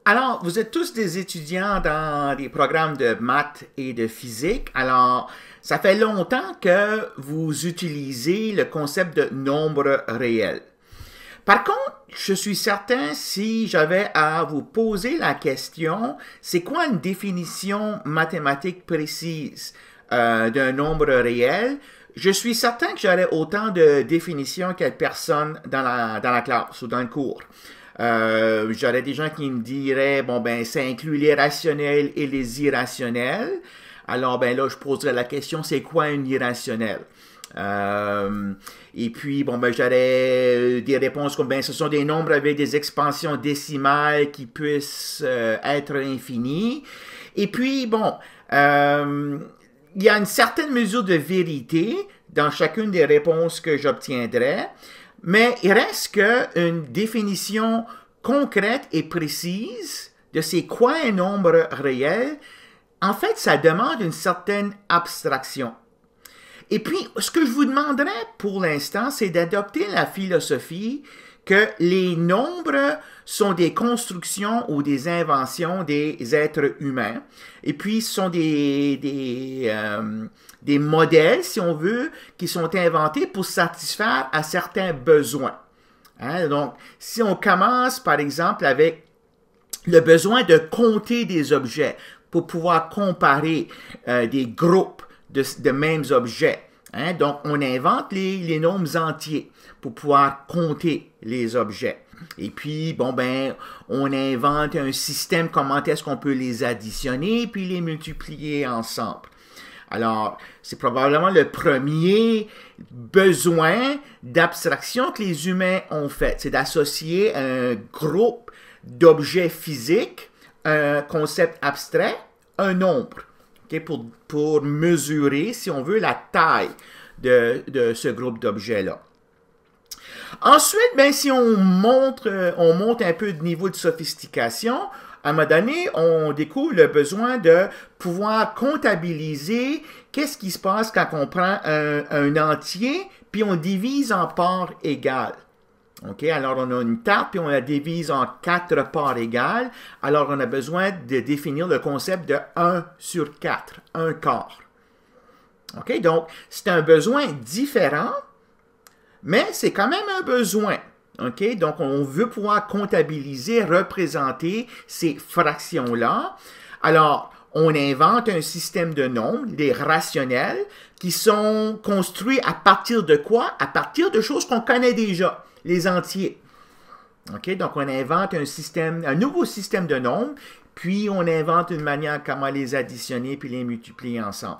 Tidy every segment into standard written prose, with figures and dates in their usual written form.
Alors, vous êtes tous des étudiants dans des programmes de maths et de physique. Alors, ça fait longtemps que vous utilisez le concept de nombre réel. Par contre, je suis certain si j'avais à vous poser la question, c'est quoi une définition mathématique précise d'un nombre réel? Je suis certain que j'aurais autant de définitions que personne dans la classe ou dans le cours. J'aurais des gens qui me diraient, bon ben, ça inclut les rationnels et les irrationnels. Alors ben là, je poserais la question, c'est quoi un irrationnel? Et puis, bon, ben, j'aurais des réponses comme, ben, ce sont des nombres avec des expansions décimales qui puissent être infinies. Et puis, bon, il y a une certaine mesure de vérité dans chacune des réponses que j'obtiendrai, mais il reste qu'une définition concrète et précise de c'est quoi un nombre réel. En fait, ça demande une certaine abstraction. Et puis, ce que je vous demanderais pour l'instant, c'est d'adopter la philosophie que les nombres sont des constructions ou des inventions des êtres humains. Et puis, ce sont des modèles, si on veut, qui sont inventés pour satisfaire à certains besoins. Hein? Donc, si on commence, par exemple, avec le besoin de compter des objets pour pouvoir comparer des groupes de mêmes objets. Hein? Donc, on invente les nombres entiers pour pouvoir compter les objets. Et puis, bon, ben, on invente un système, comment est-ce qu'on peut les additionner puis les multiplier ensemble. Alors, c'est probablement le premier besoin d'abstraction que les humains ont fait. C'est d'associer un groupe d'objets physiques, un concept abstrait, un nombre. Okay, pour mesurer, si on veut, la taille de ce groupe d'objets-là. Ensuite, ben, si on monte un peu de niveau de sophistication, à un moment donné, on découvre le besoin de pouvoir comptabiliser qu'est-ce qui se passe quand on prend un entier, puis on divise en parts égales. Okay? Alors, on a une table, puis on la divise en 4 parts égales. Alors, on a besoin de définir le concept de 1 sur 4, un quart. Okay? Donc, c'est un besoin différent, mais c'est quand même un besoin. Okay? Donc, on veut pouvoir comptabiliser, représenter ces fractions-là. Alors, on invente un système de nombres, des rationnels, qui sont construits à partir de quoi? À partir de choses qu'on connaît déjà. Les entiers. Okay? Donc, on invente un nouveau système de nombres, puis on invente une manière comment les additionner puis les multiplier ensemble.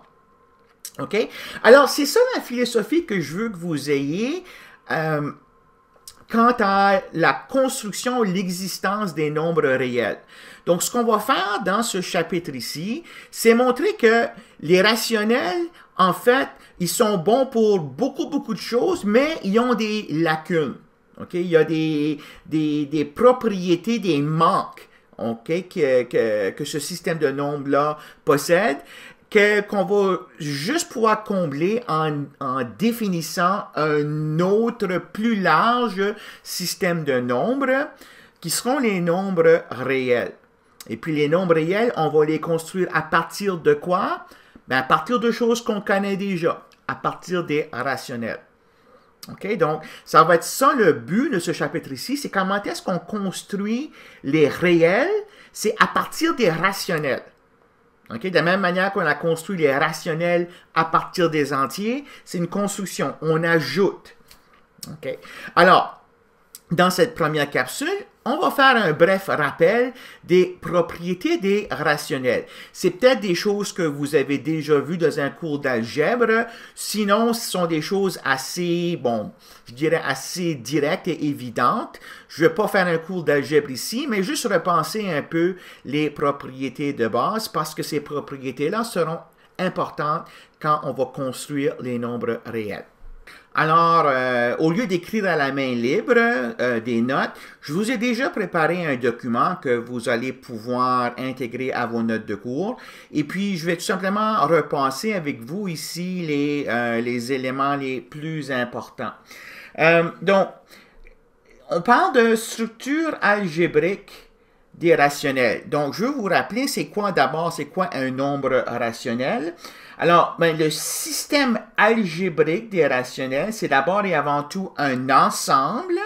OK? Alors, c'est ça la philosophie que je veux que vous ayez quant à la construction, l'existence des nombres réels. Donc, ce qu'on va faire dans ce chapitre ici, c'est montrer que les rationnels, en fait, ils sont bons pour beaucoup de choses, mais ils ont des lacunes. Okay? Il y a des propriétés, des manques okay, que ce système de nombres-là possède, qu'on va juste pouvoir combler en définissant un autre plus large système de nombres qui seront les nombres réels. Et puis les nombres réels, on va les construire à partir de quoi? Ben, à partir de choses qu'on connaît déjà, à partir des rationnels. Okay? Donc, ça va être ça le but de ce chapitre ici, c'est comment est-ce qu'on construit les réels, c'est à partir des rationnels. Okay? De la même manière qu'on a construit les rationnels à partir des entiers, c'est une construction, on ajoute. Okay? Alors, dans cette première capsule, on va faire un bref rappel des propriétés des rationnels. C'est peut-être des choses que vous avez déjà vues dans un cours d'algèbre, sinon ce sont des choses assez, bon, je dirais assez directes et évidentes. Je ne vais pas faire un cours d'algèbre ici, mais juste repenser un peu les propriétés de base parce que ces propriétés-là seront importantes quand on va construire les nombres réels. Alors, au lieu d'écrire à la main libre des notes, je vous ai déjà préparé un document que vous allez pouvoir intégrer à vos notes de cours. Et puis, je vais tout simplement repasser avec vous ici les éléments les plus importants. Donc, on parle de structure algébrique des rationnels. Donc, je vais vous rappeler, c'est quoi d'abord, c'est quoi un nombre rationnel? Alors, ben, le système algébrique des rationnels, c'est d'abord et avant tout un ensemble.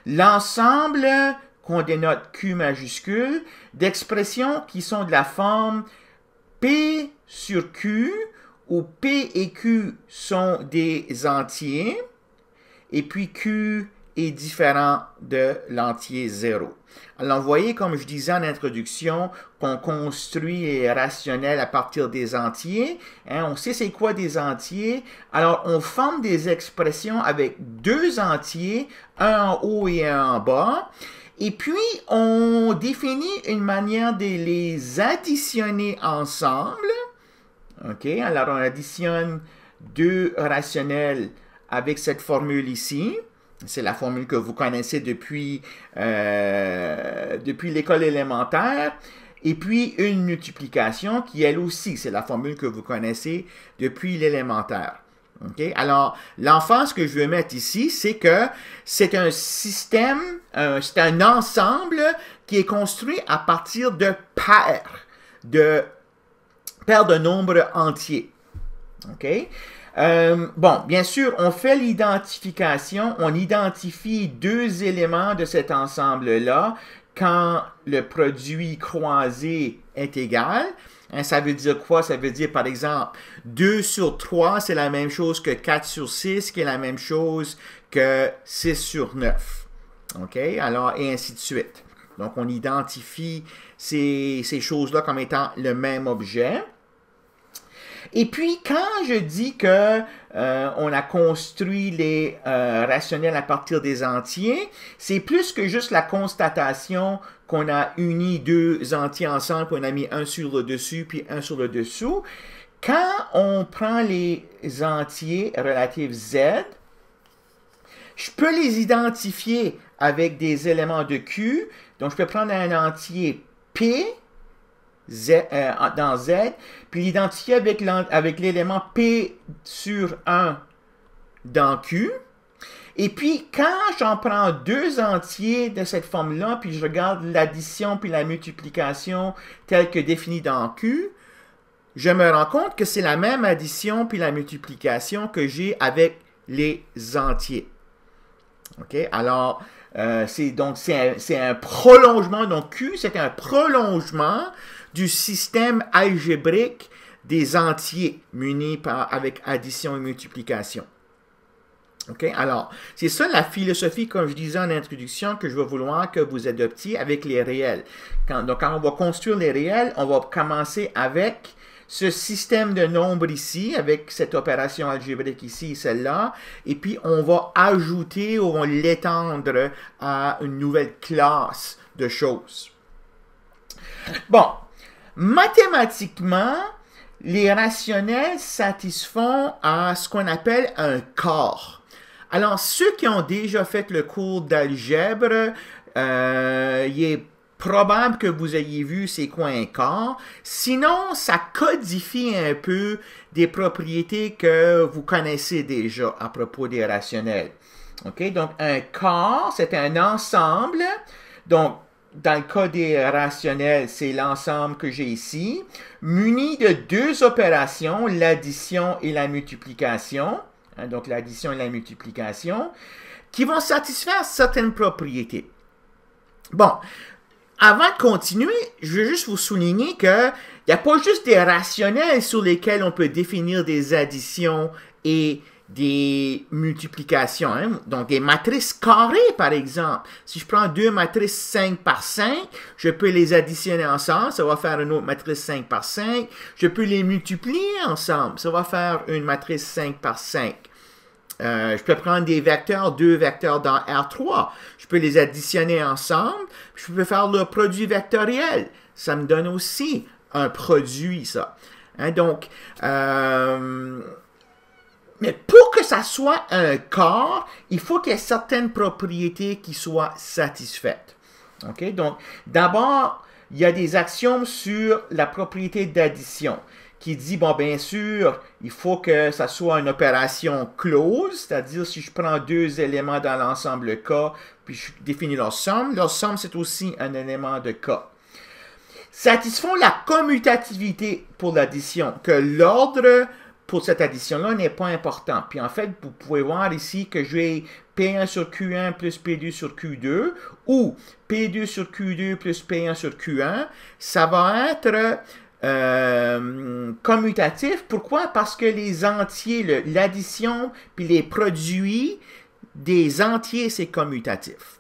L'ensemble qu'on dénote Q majuscule, d'expressions qui sont de la forme P sur Q, où P et Q sont des entiers, et puis Q est différent de l'entier 0. Alors, vous voyez, comme je disais en introduction, qu'on construit les rationnels à partir des entiers. Hein, on sait c'est quoi des entiers. Alors, on forme des expressions avec deux entiers, un en haut et un en bas. Et puis, on définit une manière de les additionner ensemble. OK? Alors, on additionne deux rationnels avec cette formule ici. C'est la formule que vous connaissez depuis l'école élémentaire. Et puis, une multiplication qui, elle aussi, c'est la formule que vous connaissez depuis l'élémentaire. Okay? Alors, l'emphase que je veux mettre ici, c'est que c'est un système, c'est un ensemble qui est construit à partir de paires de nombres entiers. OK? Bon, bien sûr, on fait l'identification, on identifie deux éléments de cet ensemble-là quand le produit croisé est égal. Hein, ça veut dire quoi? Ça veut dire, par exemple, 2 sur 3, c'est la même chose que 4 sur 6, qui est la même chose que 6 sur 9. OK? Alors, et ainsi de suite. Donc, on identifie ces choses-là comme étant le même objet. Et puis, quand je dis que on a construit les rationnels à partir des entiers, c'est plus que juste la constatation qu'on a uni deux entiers ensemble, qu'on a mis un sur le dessus, puis un sur le dessous. Quand on prend les entiers relatifs Z, je peux les identifier avec des éléments de Q. Donc, je peux prendre un entier P, dans Z, puis l'identifier avec l'élément P sur 1 dans Q. Et puis, quand j'en prends deux entiers de cette forme-là, puis je regarde l'addition puis la multiplication telle que définie dans Q, je me rends compte que c'est la même addition puis la multiplication que j'ai avec les entiers. OK? Alors, c'est un prolongement. Donc, Q, c'est un prolongement du système algébrique des entiers munis avec addition et multiplication. OK? Alors, c'est ça la philosophie, comme je disais en introduction, que je vais vouloir que vous adoptiez avec les réels. Donc, quand on va construire les réels, on va commencer avec ce système de nombres ici, avec cette opération algébrique ici, celle-là, et puis on va ajouter ou on va l'étendre à une nouvelle classe de choses. Bon, mathématiquement, les rationnels satisfont à ce qu'on appelle un quart. Alors, ceux qui ont déjà fait le cours d'algèbre, il est probable que vous ayez vu c'est quoi un quart. Sinon, ça codifie un peu des propriétés que vous connaissez déjà à propos des rationnels. OK? Donc, un quart, c'est un ensemble. Donc, dans le cas des rationnels, c'est l'ensemble que j'ai ici, muni de deux opérations, l'addition et la multiplication. Hein, donc, l'addition et la multiplication, qui vont satisfaire certaines propriétés. Bon, avant de continuer, je veux juste vous souligner qu'il n'y a pas juste des rationnels sur lesquels on peut définir des additions et des multiplications. Hein? Donc, des matrices carrées, par exemple. Si je prends deux matrices 5 par 5, je peux les additionner ensemble, ça va faire une autre matrice 5 par 5. Je peux les multiplier ensemble, ça va faire une matrice 5 par 5. Je peux prendre des vecteurs, deux vecteurs dans R3. Je peux les additionner ensemble. Je peux faire le produit vectoriel. Ça me donne aussi un produit, ça. Hein, donc, mais pour que ça soit un quart, il faut qu'il y ait certaines propriétés qui soient satisfaites. OK? Donc, d'abord, il y a des axiomes sur la propriété d'addition. qui dit, bon, bien sûr, il faut que ça soit une opération close, c'est-à-dire si je prends deux éléments dans l'ensemble K, puis je définis leur somme c'est aussi un élément de K. Satisfont la commutativité pour l'addition, que l'ordre pour cette addition-là n'est pas important. Puis en fait, vous pouvez voir ici que j'ai P1 sur Q1 plus P2 sur Q2, ou P2 sur Q2 plus P1 sur Q1. Ça va être commutatif. Pourquoi? Parce que les entiers, l'addition puis les produits des entiers, c'est commutatif.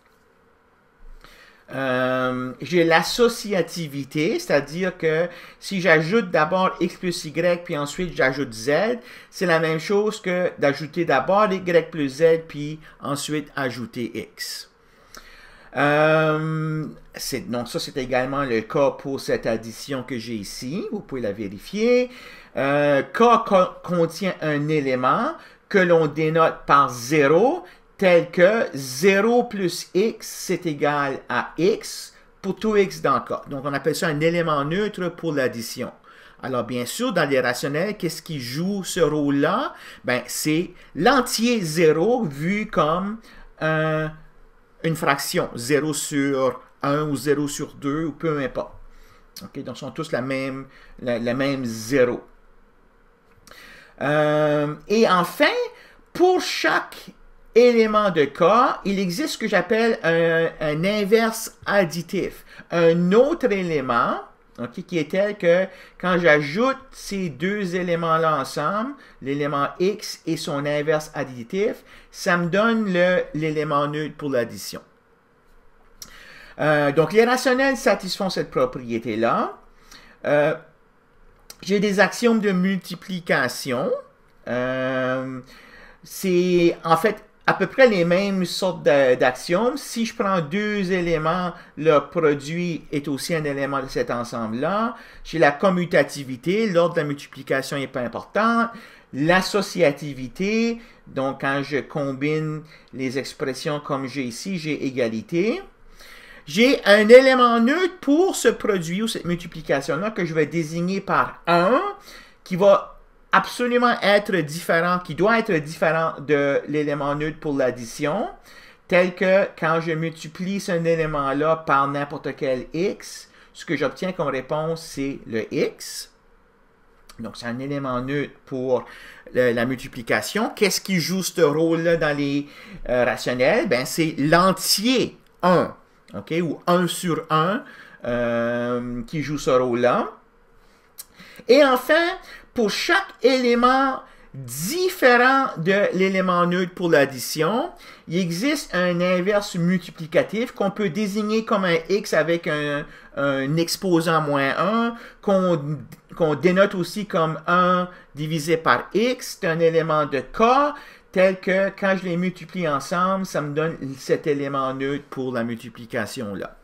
J'ai l'associativité, c'est-à-dire que si j'ajoute d'abord x plus y, puis ensuite j'ajoute z, c'est la même chose que d'ajouter d'abord y plus z, puis ensuite ajouter x. Donc ça, c'est également le cas pour cette addition que j'ai ici. Vous pouvez la vérifier. K contient un élément que l'on dénote par 0, tel que 0 plus x, c'est égal à x pour tout x dans K. Donc, on appelle ça un élément neutre pour l'addition. Alors, bien sûr, dans les rationnels, qu'est-ce qui joue ce rôle-là? Ben, c'est l'entier 0 vu comme une fraction, 0 sur 1 ou 0 sur 2, ou peu importe. Okay? Donc, ils sont tous la même 0. Et enfin, pour chaque élément de K, il existe ce que j'appelle un inverse additif. Un autre élément, okay, qui est tel que quand j'ajoute ces deux éléments-là ensemble, l'élément x et son inverse additif, ça me donne l'élément neutre pour l'addition. Donc, les rationnels satisfont cette propriété-là. J'ai des axiomes de multiplication. C'est en fait à peu près les mêmes sortes d'axiomes. Si je prends deux éléments, leur produit est aussi un élément de cet ensemble-là. J'ai la commutativité, l'ordre de la multiplication n'est pas important. L'associativité, donc quand je combine les expressions comme j'ai ici, j'ai égalité. J'ai un élément neutre pour ce produit ou cette multiplication-là que je vais désigner par 1, qui va absolument être différent, qui doit être différent de l'élément neutre pour l'addition, tel que quand je multiplie cet élément-là par n'importe quel x, ce que j'obtiens comme réponse, c'est le x. Donc, c'est un élément neutre pour la multiplication. Qu'est-ce qui joue ce rôle-là dans les rationnels? Ben, c'est l'entier 1, okay? Ou 1 sur 1 qui joue ce rôle-là. Et enfin, pour chaque élément différent de l'élément neutre pour l'addition, il existe un inverse multiplicatif qu'on peut désigner comme un x avec un exposant moins 1, qu'on dénote aussi comme 1 divisé par x. C'est un élément de K, tel que quand je les multiplie ensemble, ça me donne cet élément neutre pour la multiplication-là.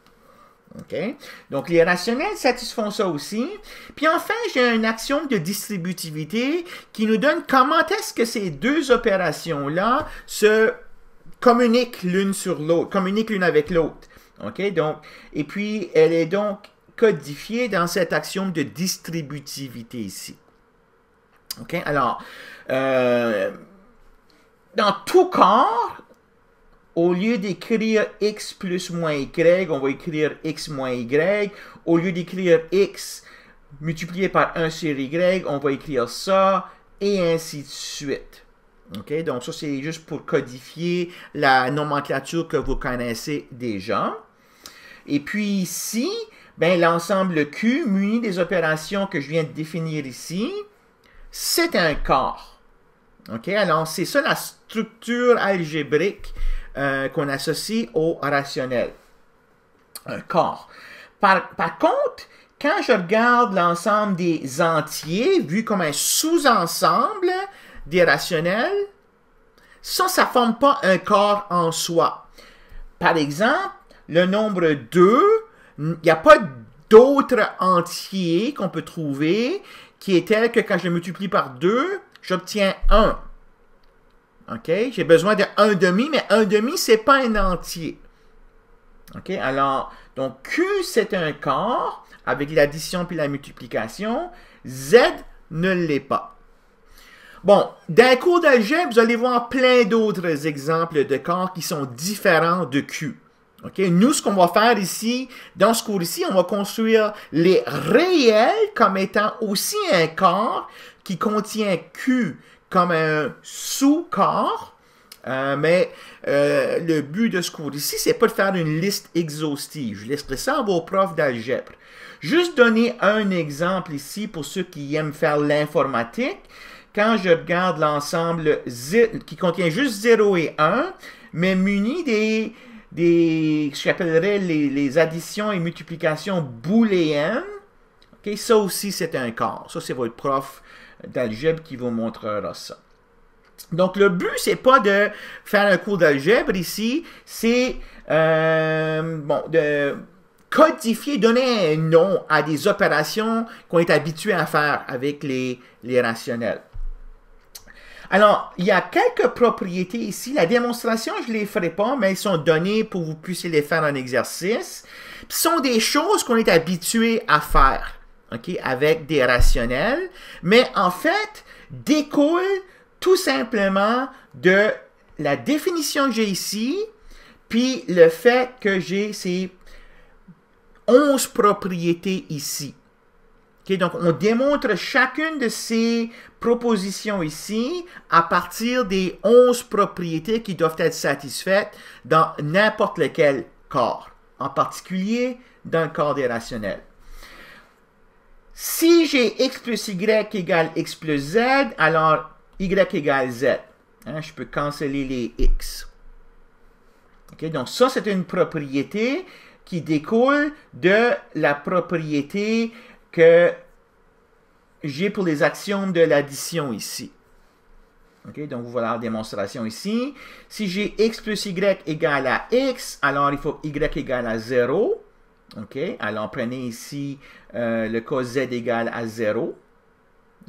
Okay? Donc, les rationnels satisfont ça aussi. Puis enfin, j'ai un axiome de distributivité qui nous donne comment est-ce que ces deux opérations-là se communiquent l'une sur l'autre, communiquent l'une avec l'autre. Okay? Donc, et puis, elle est donc codifiée dans cet axiome de distributivité ici. Okay? Alors, dans tout corps, au lieu d'écrire x plus moins y, on va écrire x moins y. Au lieu d'écrire x multiplié par 1 sur y, on va écrire ça, et ainsi de suite. Okay? Donc, ça, c'est juste pour codifier la nomenclature que vous connaissez déjà. Et puis ici, ben, l'ensemble Q, muni des opérations que je viens de définir ici, c'est un corps. Okay? Alors, c'est ça la structure algébrique qu'on associe au rationnel, un corps. Par contre, quand je regarde l'ensemble des entiers, vu comme un sous-ensemble des rationnels, ça ne forme pas un corps en soi. Par exemple, le nombre 2, il n'y a pas d'autre entier qu'on peut trouver qui est tel que quand je multiplie par 2, j'obtiens 1. OK? J'ai besoin de 1/2, mais 1/2, ce n'est pas un entier. OK? Alors, donc Q, c'est un corps avec l'addition puis la multiplication. Z, ne l'est pas. Bon, dans le cours d'algèbre, vous allez voir plein d'autres exemples de corps qui sont différents de Q. Okay? Nous, ce qu'on va faire ici, dans ce cours ici, on va construire les réels comme étant aussi un corps qui contient Q comme un sous-corps. Mais le but de ce cours ici, c'est pas de faire une liste exhaustive. Je laisserai ça à vos profs d'algèbre. Juste donner un exemple ici pour ceux qui aiment faire l'informatique. Quand je regarde l'ensemble qui contient juste 0 et 1, mais muni ce que j'appellerais les additions et multiplications booléennes, okay, ça aussi c'est un corps. Ça c'est votre prof d'algèbre qui vous montrera ça. Donc le but c'est pas de faire un cours d'algèbre ici, c'est de codifier, donner un nom à des opérations qu'on est habitué à faire avec les rationnels. Alors, il y a quelques propriétés ici. La démonstration, je ne les ferai pas, mais elles sont données pour que vous puissiez les faire en exercice. Ce sont des choses qu'on est habitué à faire, okay, avec des rationnels, mais en fait, découlent tout simplement de la définition que j'ai ici, puis le fait que j'ai ces 11 propriétés ici. Okay, donc, on démontre chacune de ces propositions ici à partir des 11 propriétés qui doivent être satisfaites dans n'importe lequel corps, en particulier dans le corps des rationnels. Si j'ai x plus y égale x plus z, alors y égale z. Hein, je peux canceller les x. Okay, donc, ça, c'est une propriété qui découle de la propriété que j'ai pour les axiomes de l'addition ici. Okay, donc voilà la démonstration ici. Si j'ai x plus y égale à x, alors il faut y égale à 0. Okay, alors prenez ici le cas z égale à 0.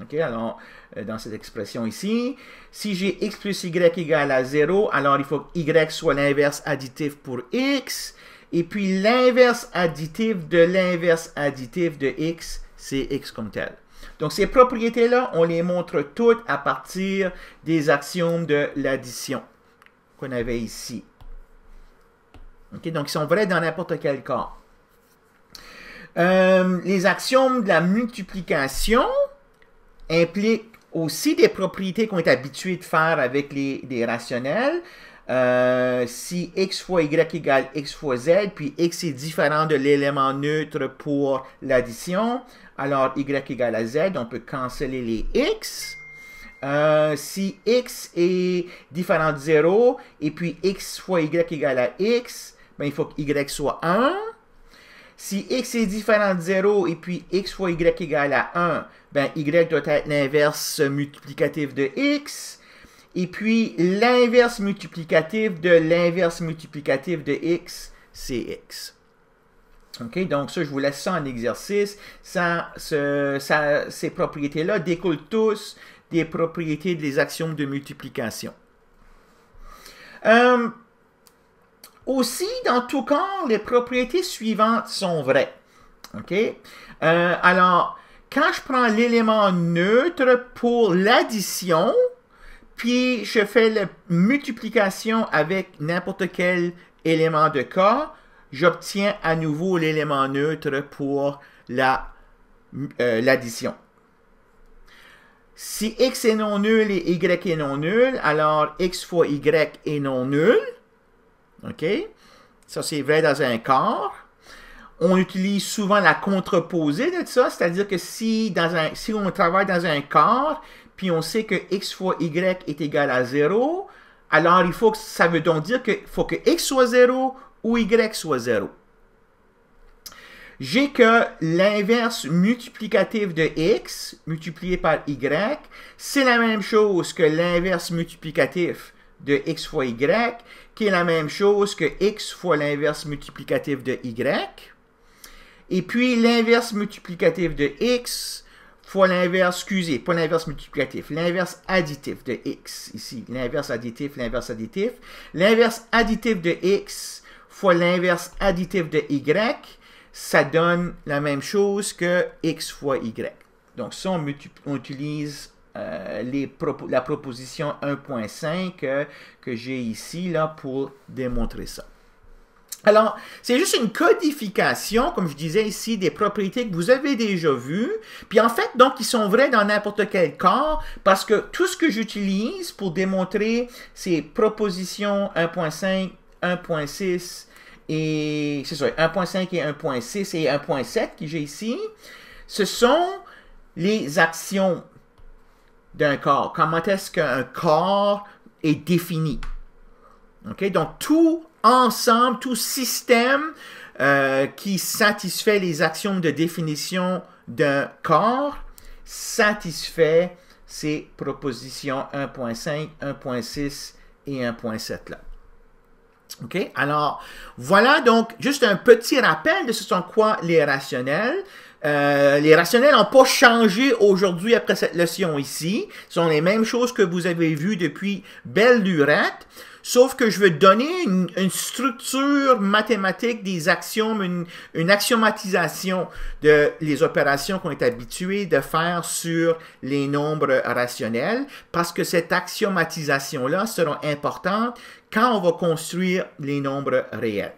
Okay, alors dans cette expression ici, si j'ai x plus y égale à 0, alors il faut que y soit l'inverse additif pour x. Et puis l'inverse additif de x, c'est x comme tel. Donc ces propriétés-là, on les montre toutes à partir des axiomes de l'addition qu'on avait ici. Okay, donc ils sont vrais dans n'importe quel cas. Les axiomes de la multiplication impliquent aussi des propriétés qu'on est habitué de faire avec des rationnels. Si x fois y égale x fois z, puis x est différent de l'élément neutre pour l'addition, alors y égale à z, on peut canceller les x. Si x est différent de 0, et puis x fois y égale à x, ben, il faut que y soit 1. Si x est différent de 0, et puis x fois y égale à 1, ben, y doit être l'inverse multiplicatif de x. Et puis, l'inverse multiplicatif de x, c'est x. OK, donc ça, je vous laisse ça en exercice. Ces propriétés-là découlent tous des propriétés des axiomes de multiplication. Aussi, dans tout cas, les propriétés suivantes sont vraies. OK? Alors, quand je prends l'élément neutre pour l'addition, puis je fais la multiplication avec n'importe quel élément de cas, j'obtiens à nouveau l'élément neutre pour l'addition. Si x est non nul et y est non nul, alors x fois y est non nul. OK? Ça, c'est vrai dans un quart. On utilise souvent la contreposée de ça, c'est-à-dire que si on travaille dans un quart, puis on sait que x fois y est égal à 0, alors ça veut donc dire qu'il faut que x soit 0 ou y soit 0. J'ai que l'inverse multiplicatif de x multiplié par y, c'est la même chose que l'inverse multiplicatif de x fois y, qui est la même chose que x fois l'inverse multiplicatif de y. Et puis l'inverse multiplicatif de x fois l'inverse, excusez, pas l'inverse multiplicatif, l'inverse additif de x, ici, l'inverse additif, l'inverse additif. L'inverse additif de x fois l'inverse additif de y, ça donne la même chose que x fois y. Donc ça, on utilise la proposition 1.5 que j'ai ici là, pour démontrer ça. Alors, c'est juste une codification, comme je disais ici, des propriétés que vous avez déjà vues. Puis en fait, donc, ils sont vrais dans n'importe quel cas, parce que tout ce que j'utilise pour démontrer ces propositions 1.5, 1.6 et... c'est ça, 1.5 et 1.6 et 1.7 que j'ai ici, ce sont les actions d'un corps. Comment est-ce qu'un corps est défini? Okay? Donc, tout ensemble, tout système qui satisfait les actions de définition d'un corps satisfait ces propositions 1.5, 1.6 et 1.7 là. OK? Alors, voilà donc juste un petit rappel de ce sont quoi les rationnels. Les rationnels n'ont pas changé aujourd'hui après cette leçon ici. Ce sont les mêmes choses que vous avez vues depuis belle lurette. Sauf que je veux donner une structure mathématique des axiomes, une axiomatisation de les opérations qu'on est habitué de faire sur les nombres rationnels, parce que cette axiomatisation-là sera importante quand on va construire les nombres réels.